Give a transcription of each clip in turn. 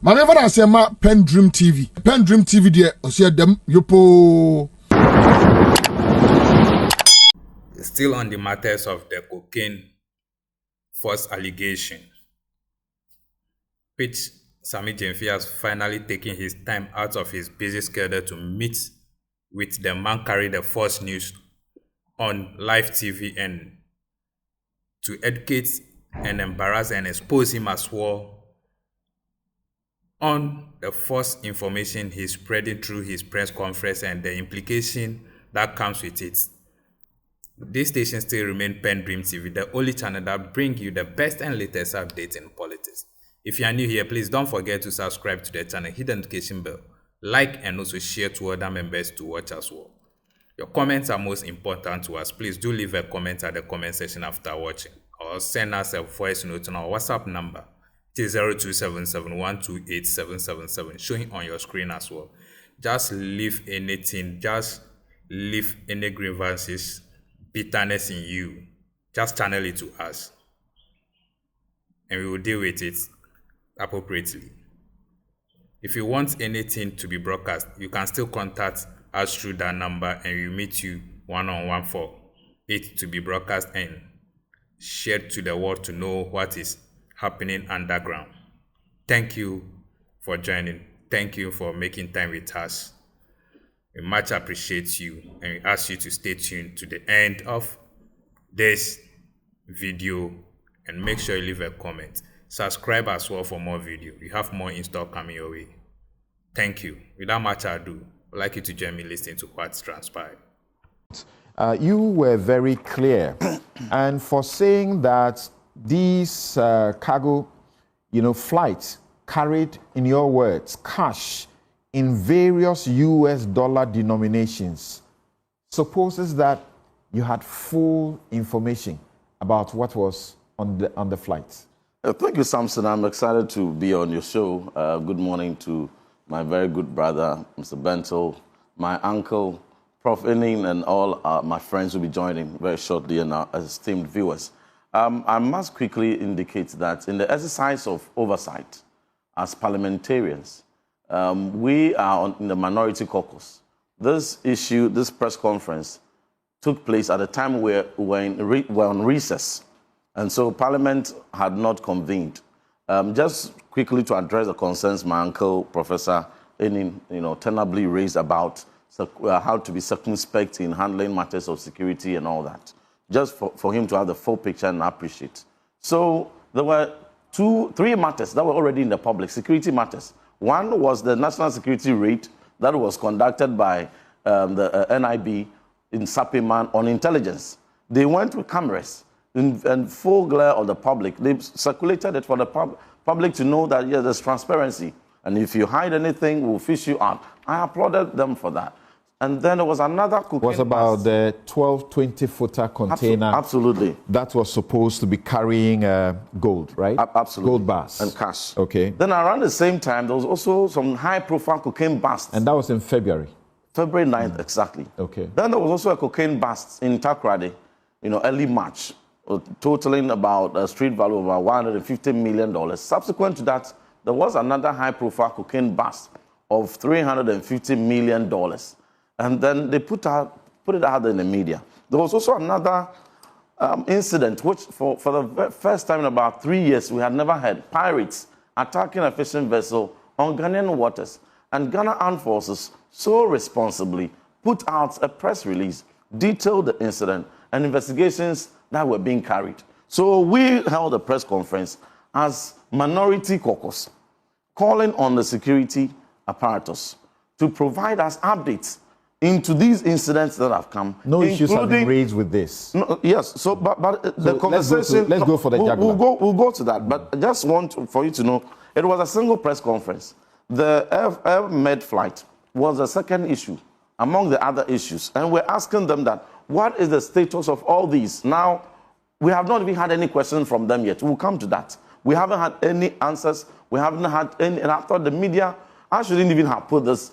Manever I say ma PENDREAM TV. PENDREAM TV there, osia dem yopo. Still on the matters of the cocaine false allegation, which Sammy Gyamfi has finally taken his time out of his busy schedule to meet with the man carrying the false news on live TV and to educate and embarrass and expose him as well on the false information he's spreading through his press conference and the implication that comes with it. This station still remains PENDREAM TV, the only channel that brings you the best and latest updates in politics. If you are new here, please don't forget to subscribe to the channel, hit the notification bell, like and also share to other members to watch as well. Your comments are most important to us. Please do leave a comment at the comment section after watching, or send us a voice note on our WhatsApp number. It is 0277128777, showing on your screen as well. Just leave anything, just leave any grievances, bitterness in you. Just channel it to us, and we will deal with it appropriately. If you want anything to be broadcast, you can still contact us through that number, and we'll meet you one-on-one for it to be broadcast and shared to the world to know what is happening underground. Thank you for joining. Thank you for making time with us. We much appreciate you, and we ask you to stay tuned to the end of this video and make sure you leave a comment. Subscribe as well for more video. We have more in store coming your way. Thank you. Without much ado, I'd like you to join me listening to what's transpired. You were very clear, and for saying that these cargo, flights carried, in your words, cash in various US dollar denominations, supposes that you had full information about what was on the flight. Thank you, Samson. I'm excited to be on your show. Good morning to my very good brother, Mr. Bento, my uncle, Prof. Inning, and all my friends will be joining very shortly, and our esteemed viewers. I must quickly indicate that in the exercise of oversight as parliamentarians, we are in the minority caucus. This issue, this press conference, took place at a time where we were on recess, and so Parliament had not convened. Just quickly to address the concerns my uncle, Professor Inning, tenably raised about how to be circumspect in handling matters of security and all that, just for him to have the full picture and appreciate. So there were three matters that were already in the public, security matters. One was the national security raid that was conducted by the NIB in Sapiman on intelligence. They went with cameras in full glare of the public. They circulated it for the public to know that, yes, there's transparency. And if you hide anything, we'll fish you out. I applauded them for that. And then there was another cocaine. Was about the 12, 20-footer container. Absolutely. That was supposed to be carrying gold, right? Absolutely. Gold bars. And cash. Okay. Then around the same time, there was also some high-profile cocaine busts. And that was in February? February 9th, exactly. Okay. Then there was also a cocaine bust in Takoradi, early March, totaling about a street value of about $150 million. Subsequent to that, there was another high-profile cocaine bust of $350 million. And then they put it out in the media. There was also another incident, which for the first time in about 3 years, we had never had. Pirates attacking a fishing vessel on Ghanaian waters. And Ghana Armed Forces so responsibly put out a press release, detailed the incident and investigations that were being carried. So we held a press conference as minority caucus, calling on the security apparatus to provide us updates into these incidents that have come. No issues have been raised with this. No, yes, so but the conversation. Let's go for the jugular. We'll go to that, but I just want for you to know it was a single press conference. The Air Med flight was the second issue among the other issues, and we're asking them that what is the status of all these? Now, we have not even had any questions from them yet. We'll come to that. We haven't had any answers. We haven't had any, and I thought the media, I shouldn't even have put this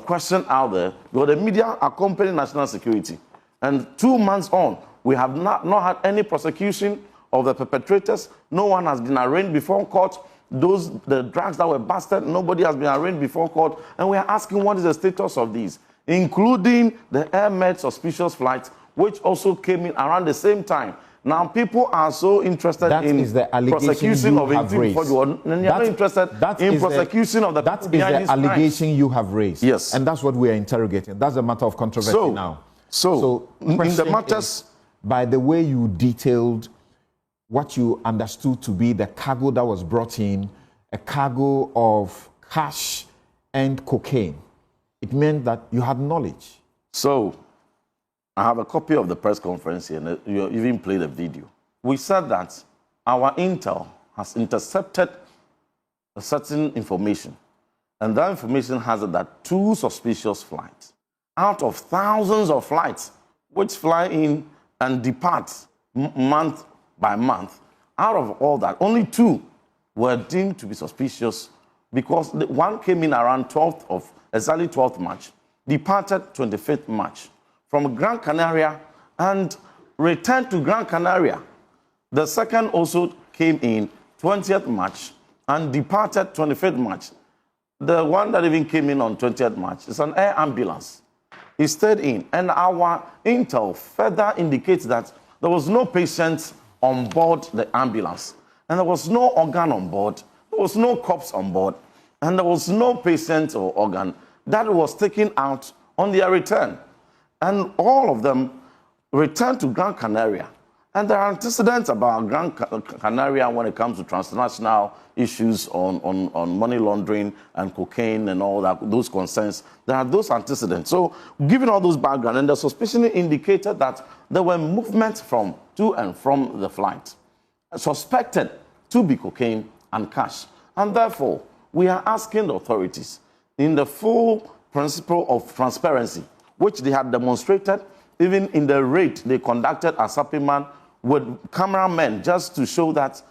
question out there, because the media accompany national security. And 2 months on, we have not had any prosecution of the perpetrators. No one has been arraigned before court. the drugs that were busted, nobody has been arraigned before court, and we are asking what is the status of these, including the air-med suspicious flight, which also came in around the same time. Now, people are so interested in prosecution of individuals. You're not interested in prosecution of the people behind these crimes. That is the allegation you have raised. Yes. And that's what we are interrogating. That's a matter of controversy now. So in the matters... By the way you detailed what you understood to be the cargo that was brought in, a cargo of cash and cocaine, it meant that you had knowledge. So, I have a copy of the press conference here, and you even played a video. We said that our intel has intercepted a certain information, and that information has it that 2 suspicious flights, out of thousands of flights, which fly in and depart month by month, out of all that, only 2 were deemed to be suspicious because the one came in around exactly 12th March, departed 25th March from Gran Canaria and returned to Gran Canaria. The second also came in 20th March and departed 25th March. The one that even came in on 20th March is an air ambulance. He stayed in, and our intel further indicates that there was no patient on board the ambulance, and there was no organ on board, there was no corpse on board, and there was no patient or organ that was taken out on their return. And all of them returned to Gran Canaria. And there are antecedents about Gran Canaria when it comes to transnational issues on money laundering and cocaine and all that, those concerns. There are those antecedents. So, given all those background, and the suspicion indicated that there were movements to and from the flight, suspected to be cocaine and cash. And therefore, we are asking the authorities, in the full principle of transparency, which they had demonstrated even in the raid they conducted at Sapiman with cameramen, just to show that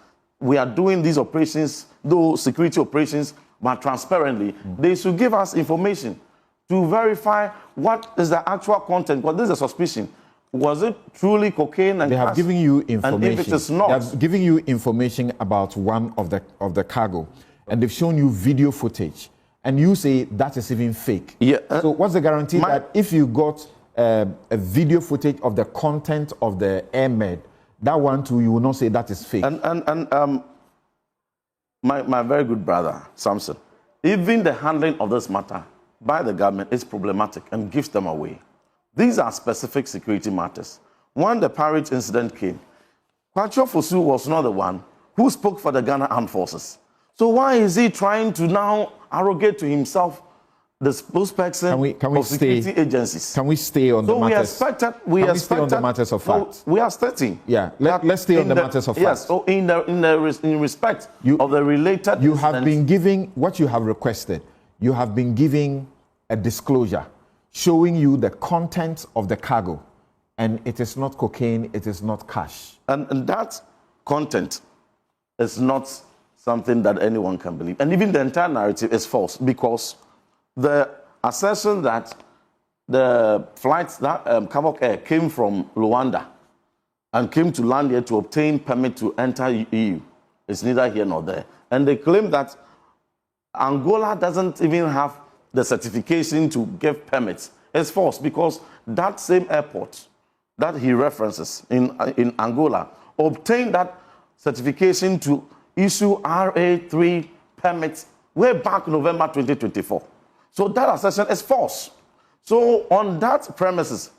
we are doing these operations, those security operations, but transparently. They should give us information to verify what is the actual content, because this is a suspicion. Was it truly cocaine and they have cash? given you information. And if it is not, they have given you information about one of the cargo, and they've shown you video footage, and you say that is even fake. Yeah. So what's the guarantee that if you got a video footage of the content of the air-med, that one too, you will not say that is fake? My very good brother, Samson, even the handling of this matter by the government is problematic and gives them away. These are specific security matters. When the pirate incident came, Kwacho Fosu was not the one who spoke for the Ghana Armed Forces. So why is he trying to now arrogate to himself the spokesperson of security agencies? Can we stay on the matters? We expected stay on the matters of fact? We are stating. Yeah, let's stay on the matters of fact. Yes, so in respect of the related you have been giving, what you have requested, you have been giving a disclosure showing you the content of the cargo, and it is not cocaine, it is not cash. And that content is not something that anyone can believe. And even the entire narrative is false, because the assertion that the flights that Kavok Air came from Luanda and came to land here to obtain permit to enter EU is neither here nor there. And they claim that Angola doesn't even have the certification to give permits. It's false, because that same airport that he references in Angola obtained that certification to issue RA3 permits way back November 2024. So that assertion is false. So on that premise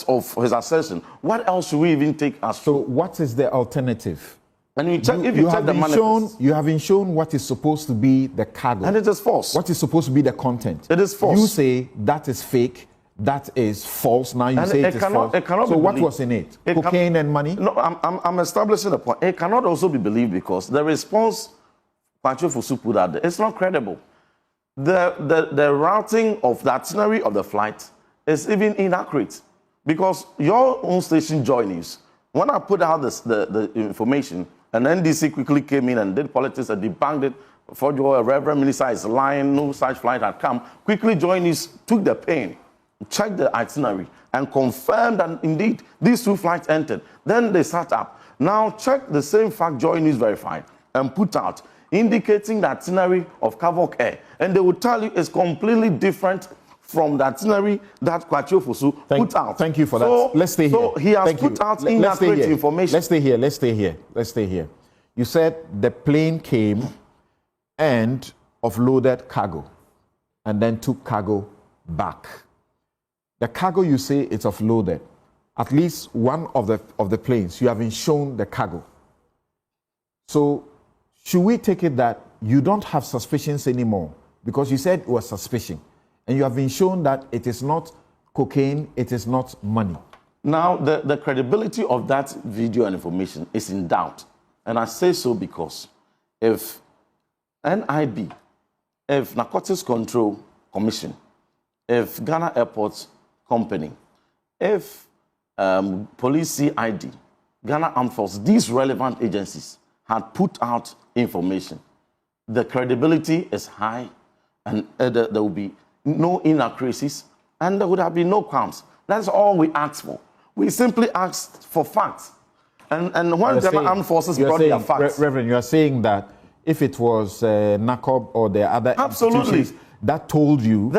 of his assertion, what else should we even take as so? What is the alternative? And you check, if you check the manifest, you haven't shown what is supposed to be the cargo, and it is false. What is supposed to be the content? It is false. You say that is fake. That is false. Now you say it is false. So what was in it? Cocaine and money? No, I'm establishing a point. It cannot also be believed because the response Kwacho Fosu put out there, it's not credible. The routing of the itinerary of the flight is even inaccurate, because your own station, Joy News, when I put out the information, and NDC quickly came in and did politics and debunked it. For your Reverend Minister is lying, no such flight had come. Quickly Joy News took the pain, checked the itinerary, and confirmed that indeed these 2 flights entered. Then they sat up. Now check the same fact Joy News verified and put out. indicating the itinerary of Kavok Air. And they will tell you it's completely different from the itinerary that Kwachio Fosu put out. Thank you for that. Let's stay here. So he has put out inaccurate information. Let's stay here. You said the plane came and offloaded cargo and then took cargo back. The cargo you say it's offloaded. At least one of the planes, you haven't shown the cargo. So should we take it that you don't have suspicions anymore? Because you said it was suspicion. And you have been shown that it is not cocaine, it is not money. Now, the credibility of that video and information is in doubt. And I say so because if NIB, if Narcotics Control Commission, if Ghana Airports Company, if Police CID, Ghana Armed Forces, these relevant agencies had put out information, the credibility is high and there will be no inaccuracies and there would have been no crimes. That's all we asked for. We simply asked for facts. And when the armed forces brought their facts. Reverend, you are saying that if it was NACOB or the other institutions that told you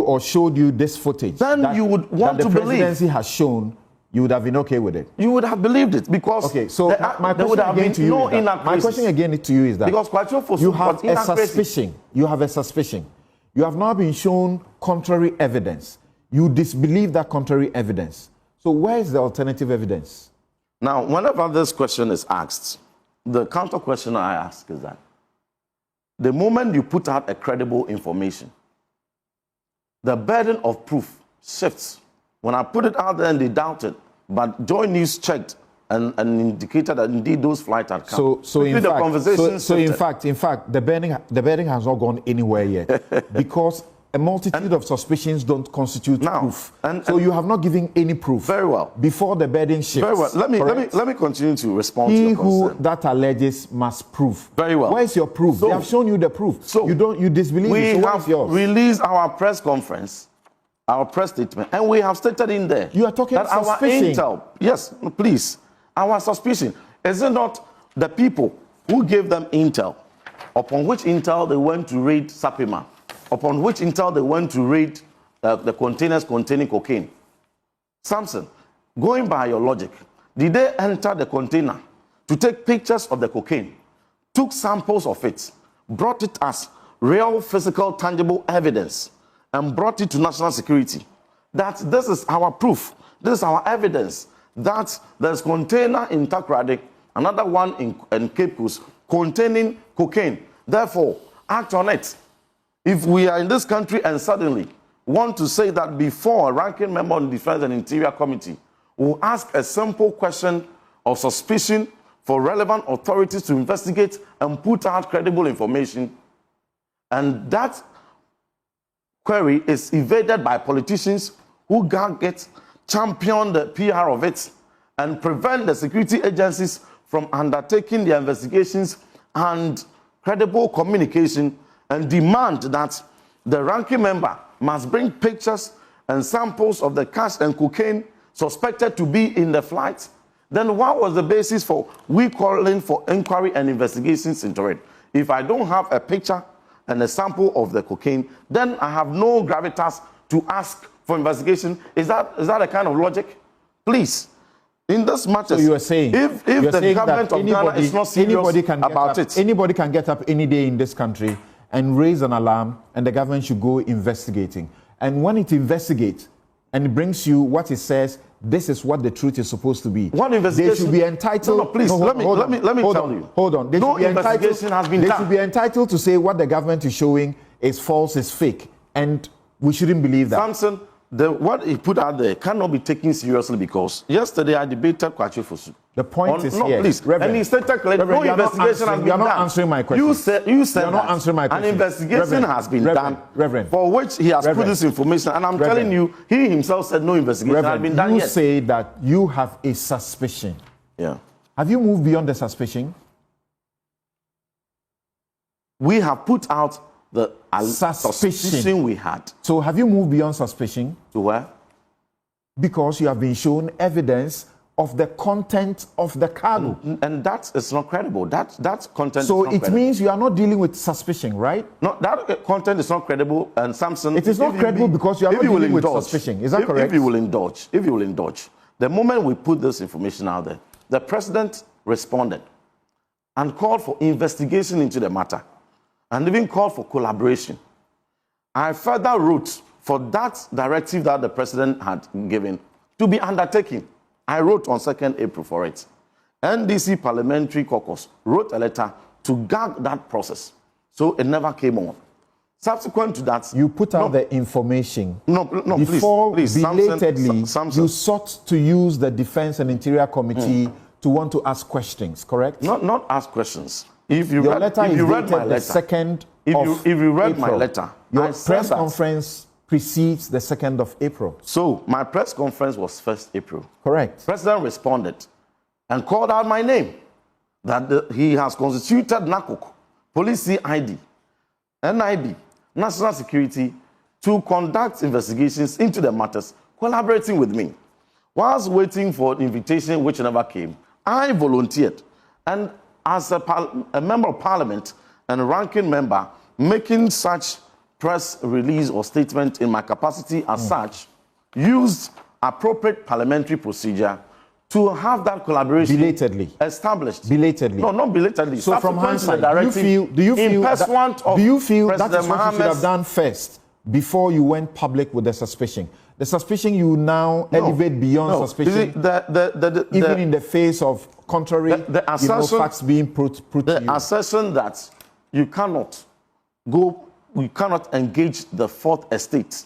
or showed you this footage, then you would want to believe. The presidency has shown, you would have been okay with it. You would have believed it because my question again to you is that because you have a suspicion. You have a suspicion. You have not been shown contrary evidence. You disbelieve that contrary evidence. So where is the alternative evidence? Now, whenever this question is asked, the counter question I ask is that the moment you put out a credible information, the burden of proof shifts. When I put it out there and they doubted, but Joy News checked and indicated that indeed those flights had come. So in fact, the burden has not gone anywhere yet because a multitude of suspicions don't constitute proof. So you have not given any proof. Very well. Before the burden shifts. Very well. Let me continue to respond to your concern. He who that alleges must prove. Very well. Where is your proof? So, they have shown you the proof. So you disbelieve. We so have released our press conference, our press statement, and we have stated in there. You are talking that suspicion. Our intel. Yes, please. Our suspicion. Is it not the people who gave them intel, upon which intel they went to raid Sapima, upon which intel they went to raid the containers containing cocaine? Samson, going by your logic, did they enter the container to take pictures of the cocaine, took samples of it, brought it as real, physical, tangible evidence, and brought it to national security? That this is our proof, this is our evidence, that there's container in Takoradi, another one in Cape Coast, containing cocaine. Therefore, act on it. If we are in this country and suddenly want to say that before a ranking member on the Defense and Interior Committee will ask a simple question of suspicion for relevant authorities to investigate and put out credible information, and that query is evaded by politicians who can't champion the PR of it and prevent the security agencies from undertaking their investigations and credible communication, and demand that the ranking member must bring pictures and samples of the cash and cocaine suspected to be in the flight, then what was the basis for we calling for inquiry and investigations into it? If I don't have a picture and a sample of the cocaine, then I have no gravitas to ask for investigation. Is that a kind of logic? Please. In this matter, so you are saying, if the government of Ghana is not serious about it, anybody can get up any day in this country and raise an alarm, and the government should go investigating. And when it investigates and it brings you what it says, this is what the truth is supposed to be. What investigation? They should be entitled. No, please, let me tell you. Hold on. No investigation has been done. They should be entitled to say what the government is showing is false, is fake, and we shouldn't believe that. Samson, what he put out there cannot be taken seriously because yesterday I debated Kwachi Fosu. The point is no, here. Please. Reverend, and he stated clearly no investigation has been done. You are not answering my question. You said not answering my question. An investigation has been done for which he has put this information. And I'm telling you, he himself said no investigation has been done yet. You say that you have a suspicion. Yeah. Have you moved beyond the suspicion? We have put out the suspicion we had. So have you moved beyond suspicion? To where? Because you have been shown evidence of the content of the cargo. And that is not credible. That content So is not it credible. means you are not dealing with suspicion, right? No, that content is not credible. And Samson, It is not credible because you are not dealing with suspicion. Is that correct? If you will indulge, the moment we put this information out there, the president responded and called for investigation into the matter and even called for collaboration. I further wrote for that directive that the president had given to be undertaken. I wrote on 2nd April for it. NDC Parliamentary Caucus wrote a letter to gag that process. So it never came on. Subsequent to that... You put out the information. No, before please. Belatedly, Samson. you sought to use the Defense and Interior Committee to want to ask questions, correct? Not ask questions. If you Your read, letter if is you read dated my the letter, 2nd if you read my April. letter, Your I said press that. conference precedes the 2nd of April. So my press conference was 1st April. Correct. President responded and called out my name, that he has constituted NACOC, Police CID, NIB, National Security, to conduct investigations into the matters, collaborating with me. Whilst waiting for an invitation which never came, I volunteered. And as a member of parliament and a ranking member, making such press release or statement in my capacity as such, used appropriate parliamentary procedure to have that collaboration established. Belatedly. No, not belatedly. So from hindsight, do you feel that is what you should have done first before you went public with the suspicion? The suspicion you now elevate beyond suspicion, even in the face of contrary facts being put to you. The assertion that you cannot engage the fourth estate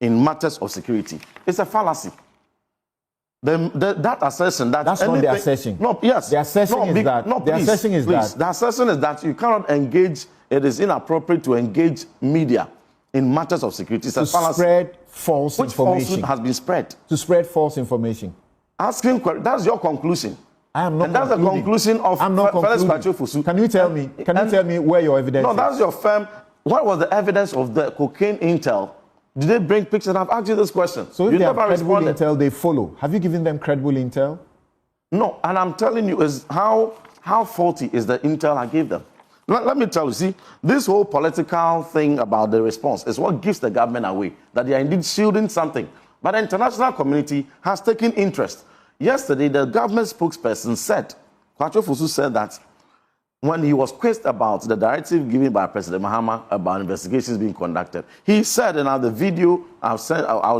in matters of security is a fallacy. That assertion that's not the assertion. No, yes. The assertion is that. No, the assertion is that. The assertion is that you cannot engage. It is inappropriate to engage media in matters of security. It's a fallacy. Spread false information. Falsehood has been spread. To spread false information. Asking, that's your conclusion. I am not. And that's the conclusion of I'm not concluding. Can you tell me? Can you tell me where your evidence? No, is? that's your firm. What was the evidence of the cocaine intel? Did they bring pictures? I've asked you this question. So if you they have never credible responded. intel, they follow. Have you given them credible intel? No, and I'm telling you is how faulty is the intel I gave them. Let me tell you, see, this whole political thing about the response is what gives the government away, that they are indeed shielding something. But the international community has taken interest. Yesterday, the government spokesperson said, Kwacho Fusu said that when he was quizzed about the directive given by President Mahama about investigations being conducted, he said, and the video I'll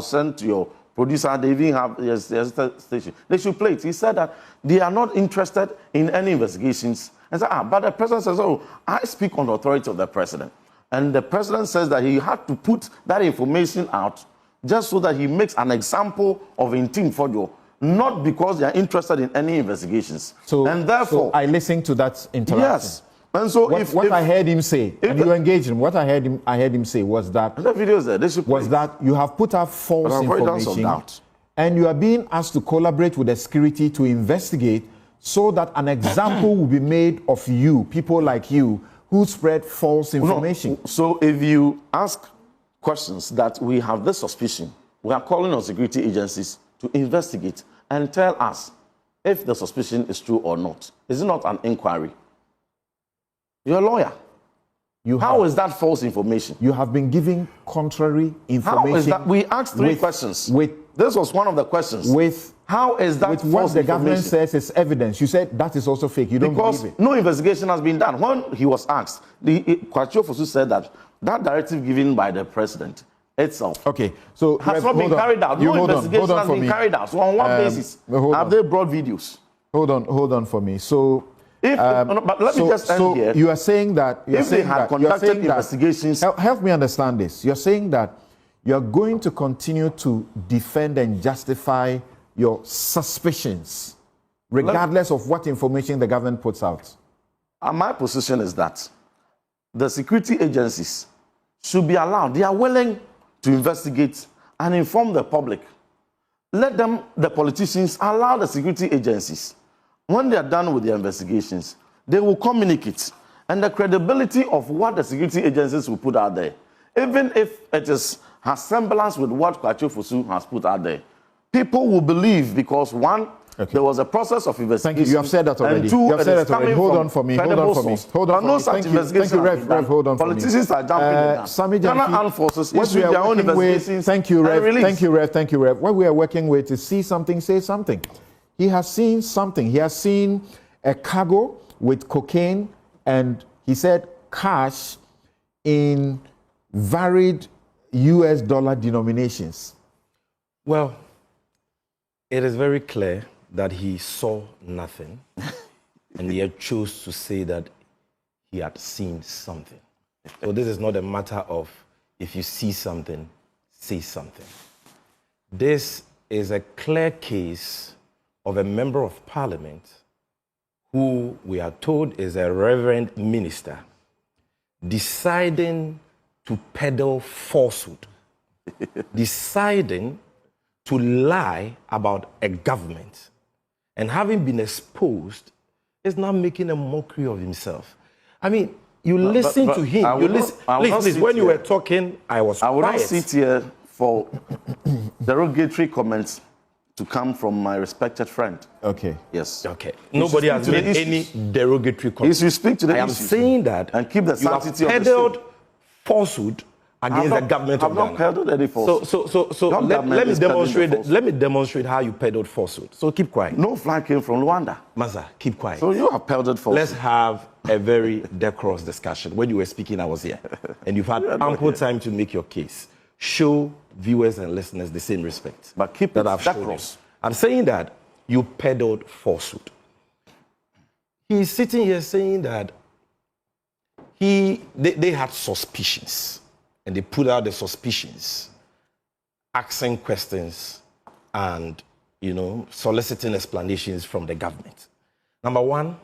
send to your producer, they even have the station, they should play it. He said that they are not interested in any investigations. And said, but the president says, oh, I speak on the authority of the president. And the president says that he had to put that information out just so that he makes an example of Ntim for you. Not because they are interested in any investigations. And therefore, I listened to that interaction. Yes. And so what I heard him say, and you engaged him, what I heard him say was that the videos there, was that you have put out false information and you are being asked to collaborate with the security to investigate so that an example will be made of you, people like you, who spread false information. No. So if you ask questions that we have this suspicion, we are calling on security agencies to investigate and tell us if the suspicion is true or not. Is it not an inquiry? You're a lawyer. How is that false information? You have been giving contrary information. How is that? We asked three questions. This was one of the questions. How is that false what the government says is evidence? You said that is also fake. You don't believe it. No investigation has been done. When he was asked, Kwacho Fusu said that directive given by the president itself has not been carried out. No investigation has been carried out. So on what basis have they brought videos? Hold on for me. So, but let me just end here. You are saying that if they had conducted investigations, help me understand this. You're saying that you are going to continue to defend and justify your suspicions, regardless of what information the government puts out. My position is that the security agencies should be allowed. They are willing to investigate and inform the public. Let them, the politicians, allow the security agencies. When they are done with their investigations, they will communicate. And the credibility of what the security agencies will put out there, even if it has semblance with what Kwacho Fusu has put out there, people will believe because, one, Okay. There was a process of investigation. Thank you. You have said that already. And two, you have said it's that already. coming Hold from on for me. Hold credible on for me. source. Hold on But no for me. such Thank you. investigation Thank you, has Rev. been done. Rev, hold on for me. Politicians are jumping in. Sammy Ghana Gyamfi, Armed Forces what issued we are their own working with, investigations. thank you, Rev. and released. Thank you, Rev. Thank you, Rev. What we are working with is see something, say something. He has seen something. He has seen a cargo with cocaine and he said cash in varied US dollar denominations. Well, it is very clear that he saw nothing and he had chose to say that he had seen something. So this is not a matter of if you see something, say something. This is a clear case of a member of parliament who we are told is a reverend minister deciding to peddle falsehood, deciding to lie about a government, and having been exposed, is now making a mockery of himself. I mean, you listen to him. You listen. Please, when you were talking, I was quiet. I will not sit here for derogatory comments to come from my respected friend. Okay. Yes. Okay. Nobody has made any derogatory comments. You speak to the I am issues saying that and keep the you have sanctity of the peddled state. falsehood against the government of I've Ghana. not peddled any falsehood. So Your let government me is peddling the demonstrate. falsehood. Let me demonstrate how you peddled falsehood. So keep quiet. No flag came from Rwanda. Maza, keep quiet. So you have peddled falsehood. Let's have a very decorous discussion. When you were speaking, I was here. And you've had ample time to make your case. Show viewers and listeners the same respect But keep that it I've shown you. decorous. I'm saying that you peddled falsehood. He's sitting here saying that they had suspicions. And they put out the suspicions, asking questions and, soliciting explanations from the government. Number one,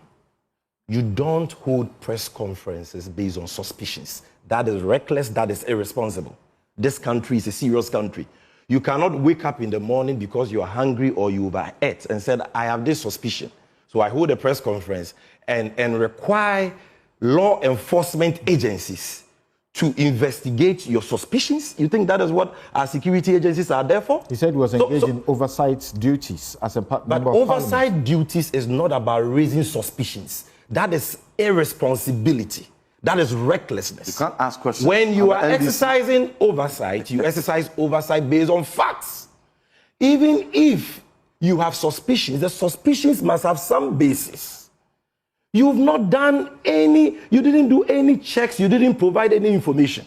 you don't hold press conferences based on suspicions. That is reckless, that is irresponsible. This country is a serious country. You cannot wake up in the morning because you are hungry or you overate and said, I have this suspicion. So I hold a press conference and require law enforcement agencies to investigate your suspicions? You think that is what our security agencies are there for? He said he was engaged in oversight duties as a member of But oversight duties is not about raising suspicions. That is irresponsibility. That is recklessness. You can't ask questions. When you are NDC. exercising oversight, you exercise oversight based on facts. Even if you have suspicions, the suspicions must have some basis. You've not done you didn't do any checks, you didn't provide any information.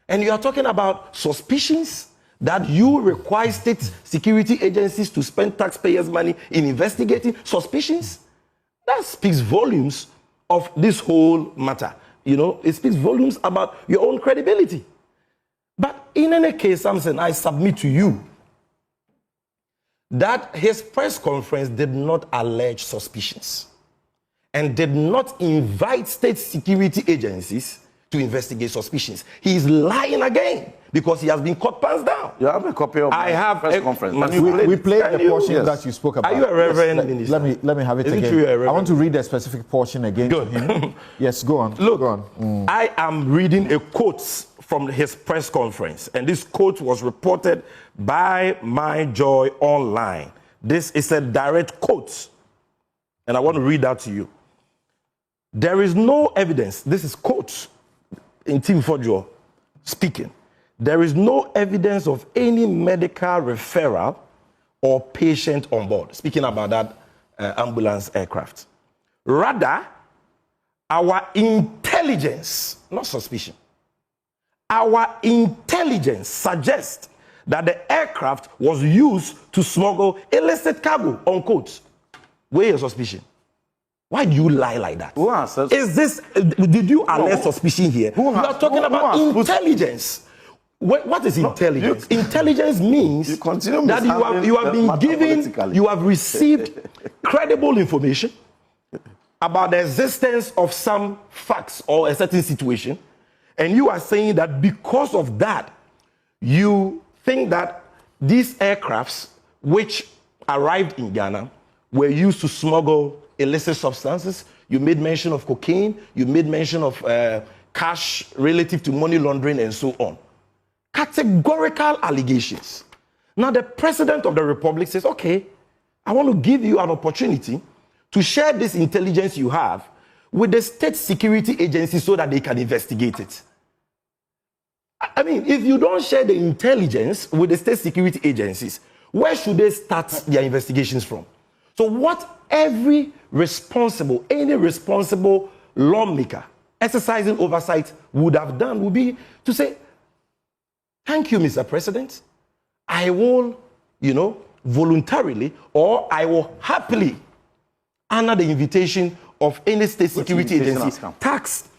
And you are talking about suspicions that you require state security agencies to spend taxpayers' money in investigating suspicions? That speaks volumes of this whole matter. It speaks volumes about your own credibility. But in any case, Samson, I submit to you that his press conference did not allege suspicions and did not invite state security agencies to investigate suspicions. He is lying again because he has been caught pants down. You have a copy of my press conference. We played the portion that you spoke about. Are you a reverend minister? Let me have it Is it again. true you're a reverend? I want to read a specific portion again to him. Yes, go on. Look, go on. I am reading a quote from his press conference, and this quote was reported by My Joy Online. This is a direct quote, and I want to read that to you. There is no evidence. This is quote in Tim Fojo speaking. There is no evidence of any medical referral or patient on board. Speaking about that ambulance aircraft. Rather, our intelligence, not suspicion, our intelligence suggests that the aircraft was used to smuggle illicit cargo, unquote. Where is your suspicion? Why do you lie like that? Did you allege suspicion here? You are talking about intelligence. What is intelligence? Intelligence means that you have been given, you have received credible information about the existence of some facts or a certain situation, and you are saying that because of that, you think that these aircrafts which arrived in Ghana were used to smuggle illicit substances. You made mention of cocaine, you made mention of cash relative to money laundering and so on. Categorical allegations. Now the President of the Republic says, okay, I want to give you an opportunity to share this intelligence you have with the state security agencies so that they can investigate it. I mean, if you don't share the intelligence with the state security agencies, where should they start their investigations from? So what any responsible lawmaker exercising oversight would have done would be to say, thank you, Mr. President. I will, voluntarily, or I will happily honor the invitation of any state security agency tasked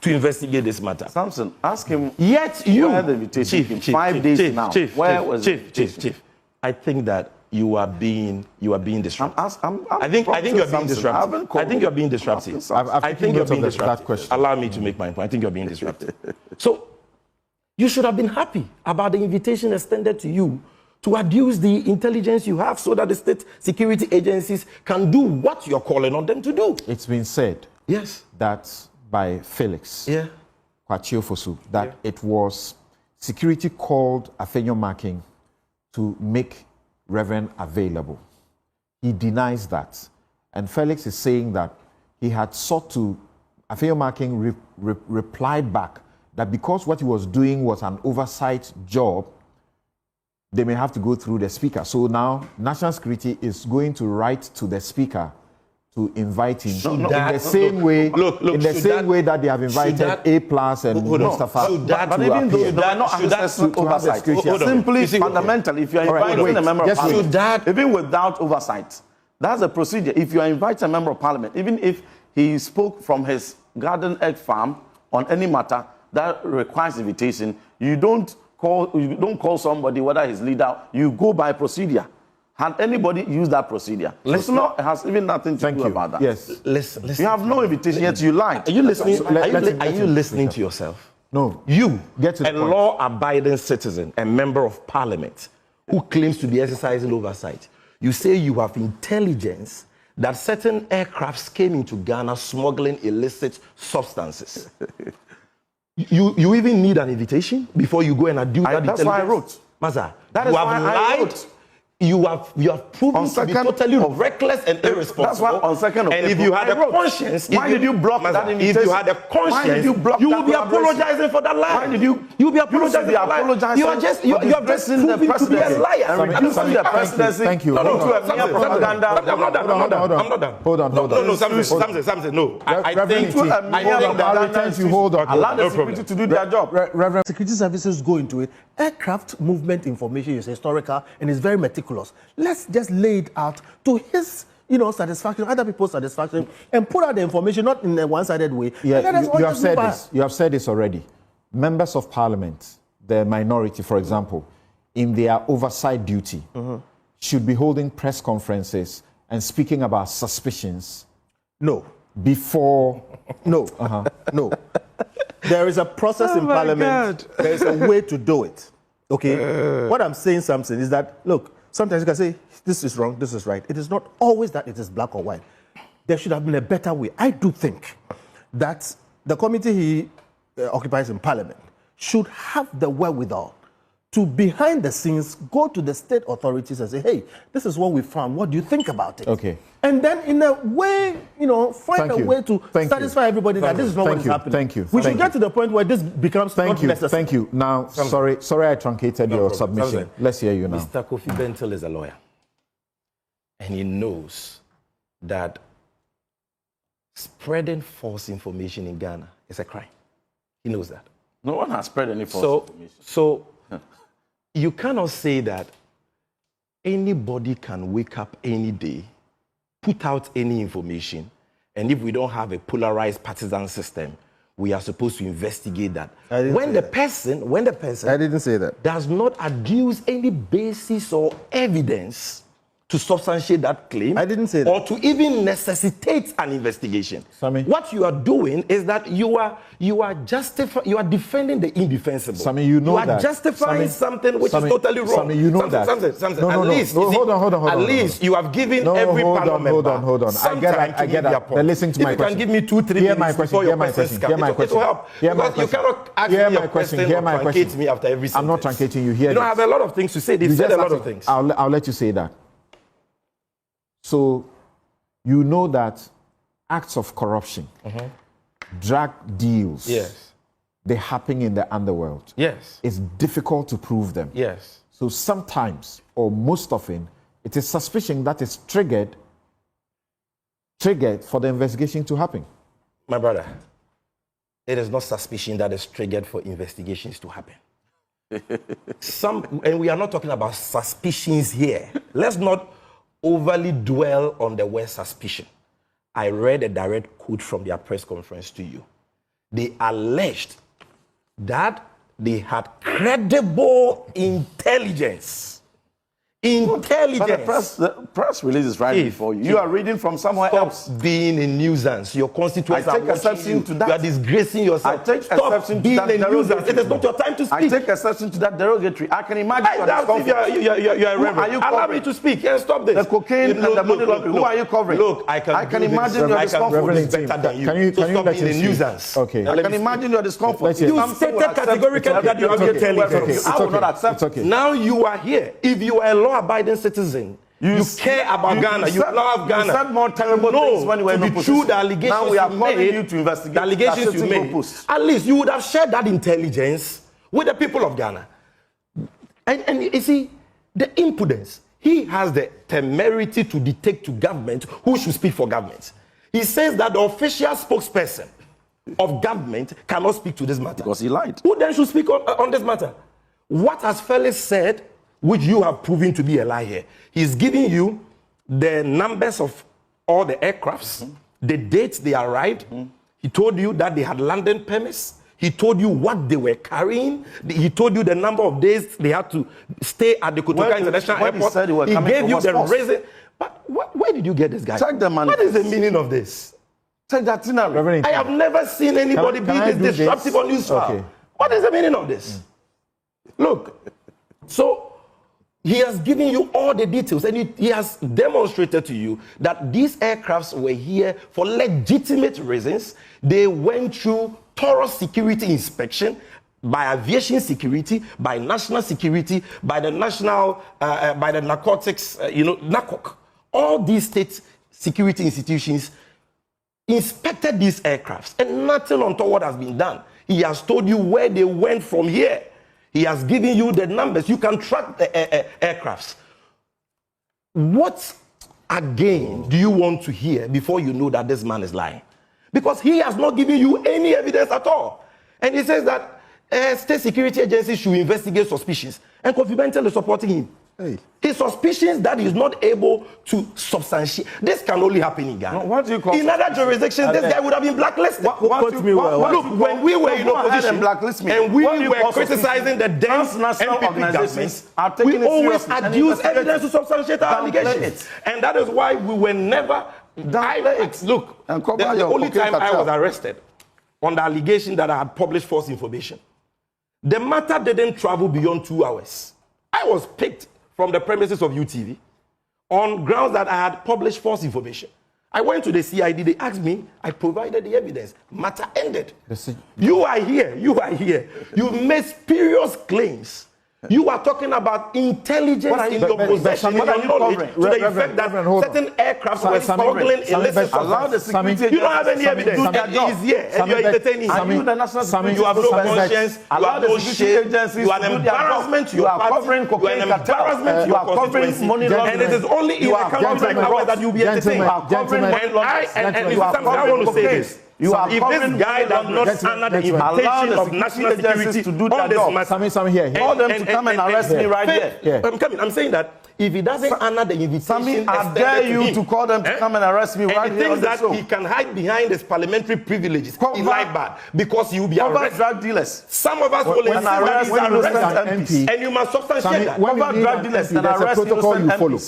to investigate this matter. Samson, ask him. Yet you, where the invitation came 5 days now. Where was Chief, I think that you are being disruptive. I think you're being disruptive. I think you're being disruptive. I think you're being disruptive. Allow me to make my point. I think you're being disruptive. So you should have been happy about the invitation extended to you to adduce the intelligence you have so that the state security agencies can do what you're calling on them to do. It's been said that by Felix Kwachiofosu that it was security called Afenyo Marking to make Reverend available. He denies that. And Felix is saying that he had sought to, Afenyo Marking replied back that because what he was doing was an oversight job, they may have to go through the speaker. So now National Security is going to write to the speaker to invite him in the same way that they have invited A+ and Mustafa. But even though they are not access to oversight, simply fundamentally, if you are inviting a member of parliament, even without oversight, that's a procedure. If you are inviting a member of parliament, even if he spoke from his garden egg farm on any matter that requires invitation, you don't call somebody, whether he's leader, you go by procedure. Had anybody used that procedure? It has even nothing to do about that. Yes. Listen. You have no invitation, yet you lied. Are you listening? Are you listening to yourself? No. You, a law-abiding citizen, a member of parliament, who claims to be exercising oversight, you say you have intelligence that certain aircrafts came into Ghana smuggling illicit substances. You even need an invitation before you go and adduce that intelligence? That's why I wrote. Maza, that is why I wrote. You have proven to be totally reckless and irresponsible. That's why on 2nd of April, if you had a conscience, why did you block that invitation? If you had a conscience, you will be apologizing for that lie. Why did you? You'll be apologizing for that lie. You are just proven to be a liar. And reducing the presidency. Thank you. I'm not done. Hold on. No, Samson, no. I think you hold on. Allow the security to do their job. Reverend, security services go into it. Aircraft movement information is historical and is very meticulous. Let's just lay it out to his, satisfaction, other people's satisfaction, and put out the information not in a one-sided way. Yeah, you have said this. You have said this already. Members of Parliament, the minority, for example, in their oversight duty, should be holding press conferences and speaking about suspicions. No. Before. No. No. There is a process in Parliament. There is a way to do it. Okay? What I'm saying, something is that, look, sometimes you can say, this is wrong, this is right. It is not always that it is black or white. There should have been a better way. I do think that the committee he occupies in Parliament should have the wherewithal to, behind the scenes, go to the state authorities and say, hey, this is what we found. What do you think about it? Okay. And then, in a way, find a way to satisfy everybody that this is not what is happening. Thank you. We should get to the point where this becomes not necessary. Thank you. Now, sorry I truncated your submission. Let's hear you now. Mr. Kofi Bentil is a lawyer. And he knows that spreading false information in Ghana is a crime. He knows that. No one has spread any false information. So you cannot say that anybody can wake up any day, put out any information, and if we don't have a polarized partisan system, we are supposed to investigate that. When the person I didn't say that. does not adduce any basis or evidence to substantiate that claim, I didn't say that. or to even necessitate an investigation. Sammy. What you are doing is that you are defending the indefensible. Sammy, you know that. You are justifying something which is totally wrong. Sammy, you know that. Hold on. At least you have given every panel member. Hold on. I get that. But listen to my question. If you can give me 2-3 minutes before your questions come, it will help. Because you cannot ask me a question or truncate me after every sentence. I'm not truncating you here. You don't have a lot of things to say. They said a lot of things. I'll let you say that. So you know that acts of corruption, drug deals, Yes. they happen in the underworld. Yes. It's difficult to prove them. Yes. So sometimes, or most often, it is suspicion that is triggered for the investigation to happen. My brother, it is not suspicion that is triggered for investigations to happen. And we are not talking about suspicions here. Let's not overly dwell on the word suspicion. I read a direct quote from their press conference to you. They alleged that they had credible intelligence. Intelligence. But the press release is right before you. You are reading from somewhere else. Stop being a nuisance. Your constituents I are take watching exception you. to that. You are disgracing yourself. I take Stop exception to being that a nuisance. derogatory. It is not your time to speak. I take exception to that derogatory. I can imagine I doubt if you are a reverend. are you Allow covering? me to speak and stop this. The cocaine and the money laundering. Who are you covering? Look, I can imagine your discomfort. Rev.Ntim, better than you. Can you stop let being him a speak? nuisance. Okay. I can imagine your discomfort. You stated categorically that you have intelligence. I will not accept. It's okay. Now you are here. If you are a law-abiding citizen, you care about Ghana. You love Ghana. You said more terrible things when you were in to be opposition. true, the allegations Now we are you calling made, you to investigate the allegations you made. posts. At least you would have shared that intelligence with the people of Ghana. And you see, the impudence. He has the temerity to dictate to government who should speak for government. He says that the official spokesperson of government cannot speak to this matter. Because he lied. Who then should speak on this matter? What has Felix said, which you have proven to be a lie here? He's giving you the numbers of all the aircrafts, the dates they arrived. He told you that they had landing permits. He told you what they were carrying. He told you the number of days they had to stay at the Kotoka International Airport. He gave you the reason. But where did you get this guy? Check the money. What is the meaning of this? Check that thing out. I have never seen anybody be this disruptive on news. Okay. What is the meaning of this? Look, so he has given you all the details and he has demonstrated to you that these aircrafts were here for legitimate reasons. They went through thorough security inspection by aviation security, by national security, by the national, by the narcotics, NACOC. All these state security institutions inspected these aircrafts and nothing untoward has been done. He has told you where they went from here. He has given you the numbers. You can track the aircrafts. What again do you want to hear before you know that this man is lying? Because he has not given you any evidence at all. And he says that state security agencies should investigate suspicions. And Kofi Bentel is supporting him. Hey. His suspicions that he's not able to substantiate. This can only happen in Ghana. What do you call in other jurisdictions, this guy would have been blacklisted. Look, when we were in opposition and we were criticizing the dense NPP governments, we always adduce evidence to substantiate our allegations. And that is why we were never... Look, the only time I was arrested on the allegation that I had published false information, the matter didn't travel beyond 2 hours. I was picked from the premises of UTV on grounds that I had published false information. I went to the CID, they asked me, I provided the evidence. Matter ended. You are here. You've made spurious claims. You are talking about intelligence in your possession, in your knowledge, to the effect that certain aircrafts were smuggling illicit substances. You don't have any evidence. He's here, and you're entertaining him. You have no conscience, you have no shame, you are an embarrassment to your party, you are an embarrassment to your constituency, and it is only in a country like ours that you'll be entertained. And I want to say this. If this guy does not honor the invitation of national security to do that job, Sammy here. Call them to come and arrest me right here. I'm coming. I'm saying that if he doesn't honor the invitation, Sammy, I dare you to call them to come and arrest me right here. And he thinks that he can hide behind his parliamentary privileges. He lied bad because he will be arrested. Drug dealers. Some of us will insist that he's arrested, and you must substantiate that. Cover drug dealers and arrest protocol you follow.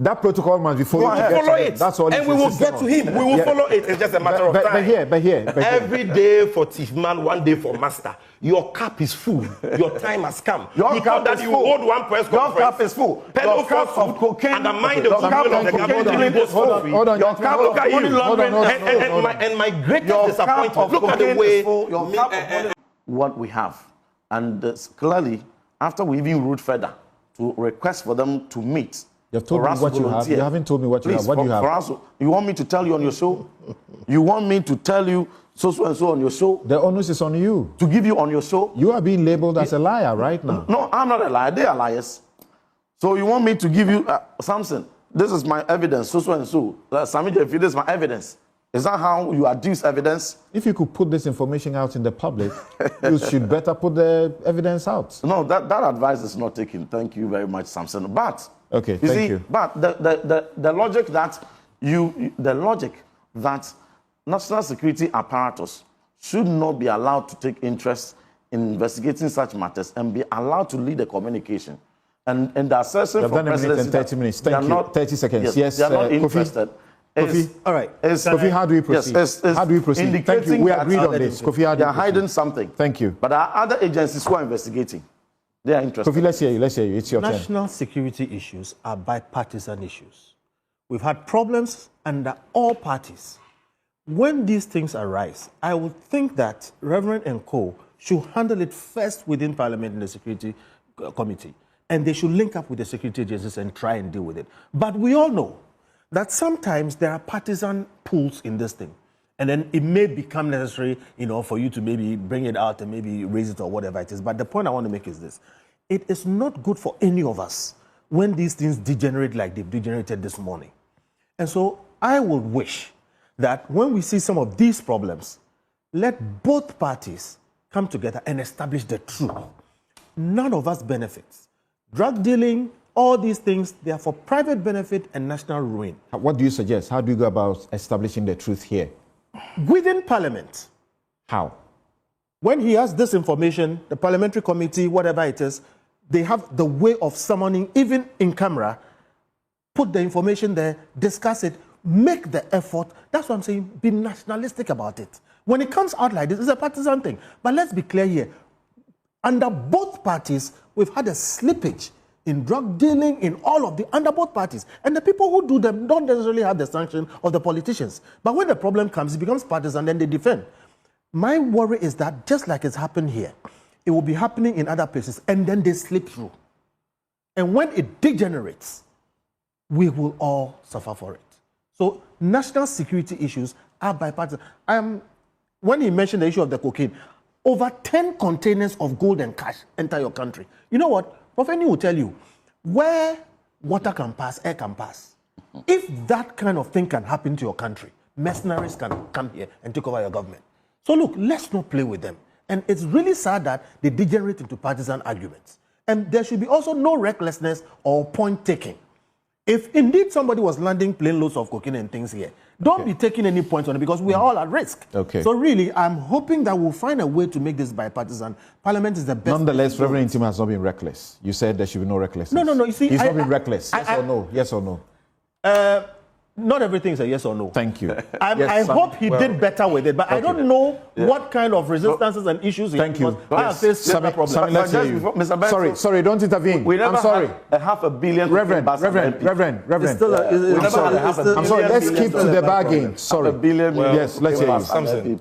That protocol must be followed. Follow it. That's all. And we will get to him. We will follow it. It's just a matter of time. But here. Every day for thief man, one day for master. Your cup is full. Your time has come. Your cup that is you full. hold one press conference. Your cup is full. Your cup of cocaine. Undermine the goodwill of the government. Hold on. Your cup of money laundering. And my greatest disappointment. Look at the way. Your cup of money. What we have, and clearly, after we even ruled further to request for them to meet You've told me what you have. You haven't told me what you have. What do you have? You want me to tell you on your show? You want me to tell you so and so on your show? The onus is on you. To give you on your show? You are being labeled as a liar right now. No, I'm not a liar. They are liars. So you want me to give you, Samson, this is my evidence, so and so. Sammy, this is my evidence. Is that how you adduce evidence? If you could put this information out in the public, you should better put the evidence out. No, that advice is not taken. Thank you very much, Samson. But okay, thank you. But the logic that national security apparatus should not be allowed to take interest in investigating such matters and be allowed to lead the communication. And the assessment from presidency... 30 minutes. Thank you. 30 seconds. Yes, they are not interested. Kofi, all right. Kofi, how do we proceed? How do we proceed? Thank you. We agreed on this. Kofi, how do they are hiding something. Thank you. But there are other agencies who are investigating. They are interested. Kofi, let's hear you. Let's hear you. It's your turn. National security issues are bipartisan issues. We've had problems under all parties. When these things arise, I would think that Reverend and Co. should handle it first within Parliament in the Security Committee. And they should link up with the security agencies and try and deal with it. But we all know that sometimes there are partisan pools in this thing. And then it may become necessary, for you to maybe bring it out and maybe raise it or whatever it is. But the point I want to make is this. It is not good for any of us when these things degenerate like they've degenerated this morning. And so I would wish that when we see some of these problems, let both parties come together and establish the truth. None of us benefits. Drug dealing, all these things, they are for private benefit and national ruin. What do you suggest? How do you go about establishing the truth here? Within Parliament. How? When he has this information, the parliamentary committee, whatever it is, they have the way of summoning, even in camera, put the information there, discuss it, make the effort. That's what I'm saying, be nationalistic about it. When it comes out like this, it's a partisan thing. But let's be clear here. Under both parties, we've had a slippage in drug dealing, in all of the, under both parties. And the people who do them don't necessarily have the sanction of the politicians. But when the problem comes, it becomes partisan, then they defend. My worry is that just like it's happened here, it will be happening in other places, and then they slip through. And when it degenerates, we will all suffer for it. So national security issues are bipartisan. When he mentioned the issue of the cocaine, over 10 containers of gold and cash enter your country. You know what? Professor will tell you, where water can pass, air can pass. If that kind of thing can happen to your country, mercenaries can come here and take over your government. So look, let's not play with them. And it's really sad that they degenerate into partisan arguments. And there should be also no recklessness or point taking. If indeed somebody was landing plane loads of cocaine and things here, don't be taking any points on it because we are all at risk. Okay. So really, I'm hoping that we'll find a way to make this bipartisan. Parliament is the best. Nonetheless, Rev.Ntim has not been reckless. You said there should be no recklessness. No. You see, he's not been reckless. Yes or no? Yes or no? Not everything is a yes or no. Thank you. I hope he did better with it, but I don't know what kind of resistances and issues he Thank you. I have faced Sammy, let's hear you. Sorry, don't intervene. I'm sorry. $500 million. Reverend. I'm sorry, let's keep to the bargain. Sorry. Yes, let's hear you. Something.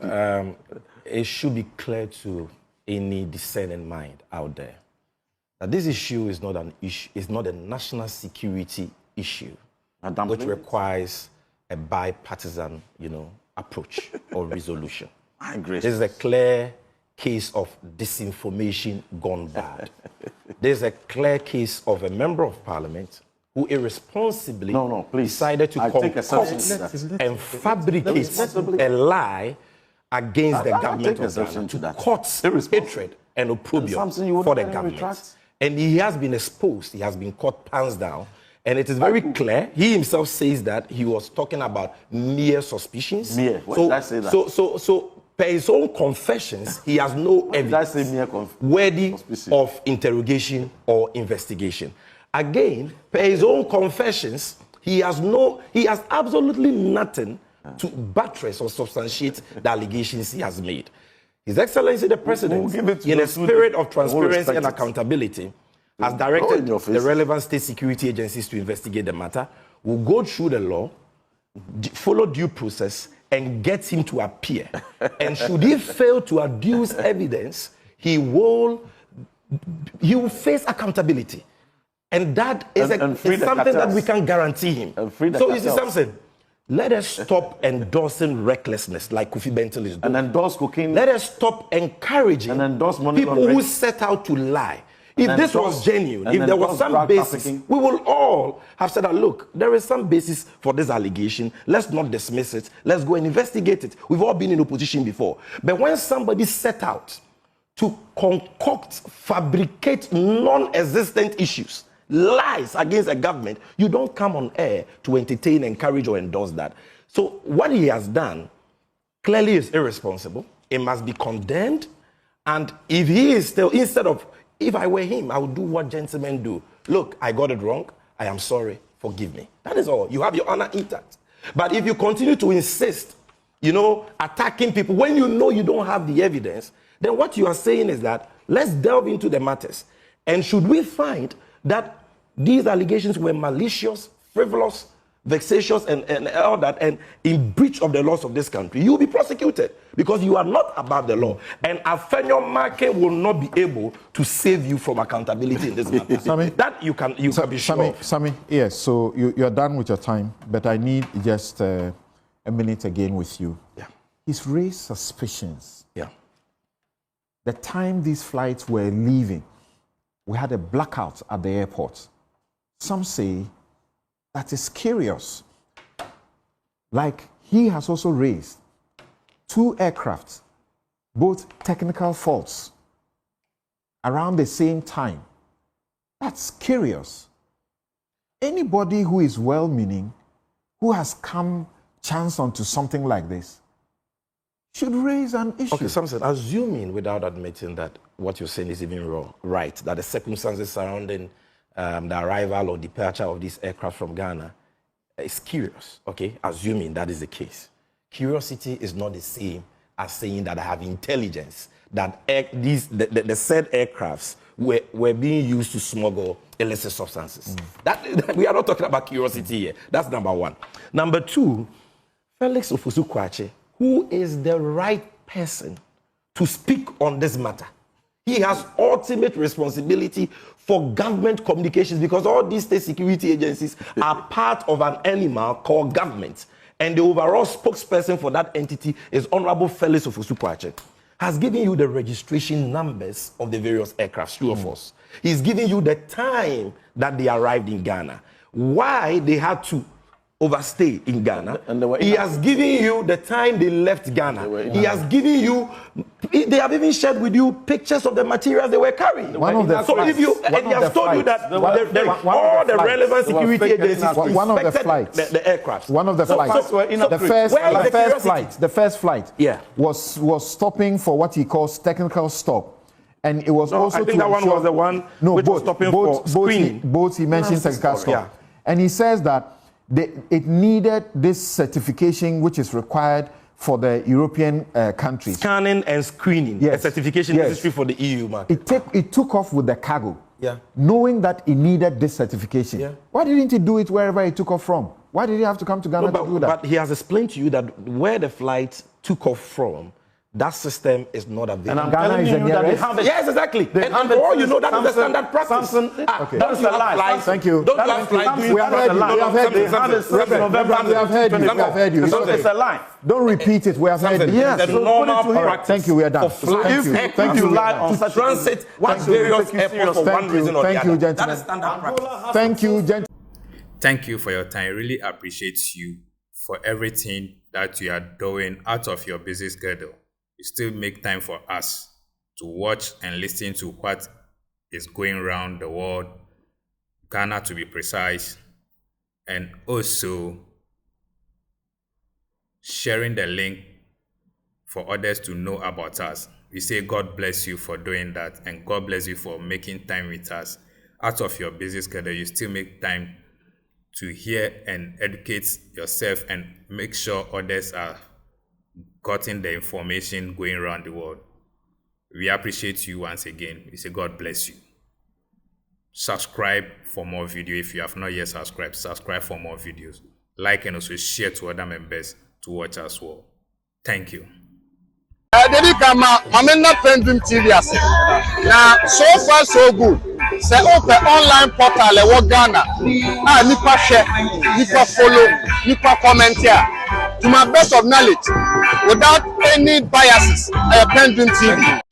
It should be clear to any discerning mind out there that this issue is not an issue. It's not a national security issue, which requires a bipartisan, approach or resolution. I agree. This is a clear case of disinformation gone bad. There's a clear case of a member of parliament who irresponsibly decided to concoct and fabricate a lie against the government of Ghana to court hatred and opprobrium for the government. And he has been exposed. He has been caught pants down. And it is very clear. He himself says that he was talking about mere suspicions. So per his own confessions, he has no evidence worthy of interrogation or investigation. Again, per his own confessions, he has absolutely nothing to buttress or substantiate the allegations he has made. His Excellency the President, in a spirit of transparency and accountability, has directed the relevant state security agencies to investigate the matter, will go through the law, follow due process, and get him to appear. And should he fail to adduce evidence, he will face accountability. And that is, And free is the something that cartels. we can guarantee him. And free the So you see cartels. something? Let us stop endorsing recklessness like Kofi Bentil is doing. And endorse cocaine. Let us stop encouraging And endorse money people laundering. who set out to lie. If And this endorse- was genuine, and if there was endorse some drug basis, trafficking. we will all have said that, look, there is some basis for this allegation. Let's not dismiss it. Let's go and investigate it. We've all been in opposition before. But when somebody set out to concoct, fabricate non-existent issues, lies against a government, you don't come on air to entertain, encourage, or endorse that. So what he has done clearly is irresponsible. It must be condemned. And if he is still, instead of, if I were him, I would do what gentlemen do. Look, I got it wrong. I am sorry. Forgive me. That is all. You have your honor intact. But if you continue to insist, attacking people when you know you don't have the evidence, then what you are saying is that let's delve into the matters. And should we find that these allegations were malicious, frivolous, vexatious, and all that, and in breach of the laws of this country, you'll be prosecuted because you are not above the law. And a federal market will not be able to save you from accountability in this matter. Sammy? That you can be sure. Sammy, yes, so you're done with your time, but I need just a minute again with you. Yeah. He's raised suspicions. Yeah. The time these flights were leaving, we had a blackout at the airport. Some say that is curious. Like he has also raised 2 aircrafts, both technical faults, around the same time. That's curious. Anybody who is well-meaning, who has come chance onto something like this, should raise an issue. Okay, Samson, assuming without admitting that what you're saying is even wrong, right, that the circumstances surrounding the arrival or departure of this aircraft from Ghana is curious, okay, assuming that is the case. Curiosity is not the same as saying that I have intelligence that the said aircrafts were being used to smuggle illicit substances. That we are not talking about curiosity here. That's number one. Number two, Felix Ofosu-Kwakye, who is the right person to speak on this matter. He has ultimate responsibility for government communications because all these state security agencies are part of an animal called government. And the overall spokesperson for that entity is Honorable Felix Ofosu-Kwakye. Has given you the registration numbers of the various aircrafts, true or false. He's giving you the time that they arrived in Ghana, why they had to overstay in Ghana. He has given you the time they left Ghana. He has given you, they have even shared with you pictures of the materials they were carrying. So if you, and he has told you that all the relevant security agencies inspected the aircraft. One of the flights, the first flight was stopping for what he calls technical stop. And it was also I think that one was the one which was stopping for screening. Both he mentioned technical stop. And he says that it needed this certification which is required for the European countries. Scanning and screening, a certification necessary for the EU market. It took off with the cargo, knowing that it needed this certification. Why didn't he do it wherever he took off from? Why did he have to come to Ghana to do that? But he has explained to you that where the flight took off from, that system is not available. And Ghana is the nearest? Yes, exactly. And for all you know, that is the standard practice. That is a lie. Thank you. Don't have flights. We have heard you. It's a lie. Don't repeat it. We have heard you. Yes. The normal practice. Thank you. We are done. Thank you. Lie on such transit various airports for one reason or the other. That is standard practice. Thank you, gentlemen. Thank you for your time. I really appreciate you for everything that you are doing out of your busy schedule. You still make time for us to watch and listen to what is going around the world, Ghana to be precise, and also sharing the link for others to know about us. We say God bless you for doing that, and God bless you for making time with us. Out of your busy schedule, you still make time to hear and educate yourself and make sure others are gotten the information going around the world. We appreciate you once again. We say God bless you. Subscribe for more videos. If you have not yet subscribed, subscribe for more videos. Like and also share to other members to watch as well. Thank you. I'm in the PENDREAM TV. Now, so far so good. Say open online portal e Ghana. Nipa share, nipa follow, nipa comment here. To my best of knowledge, without any biases, PENDREAM TV.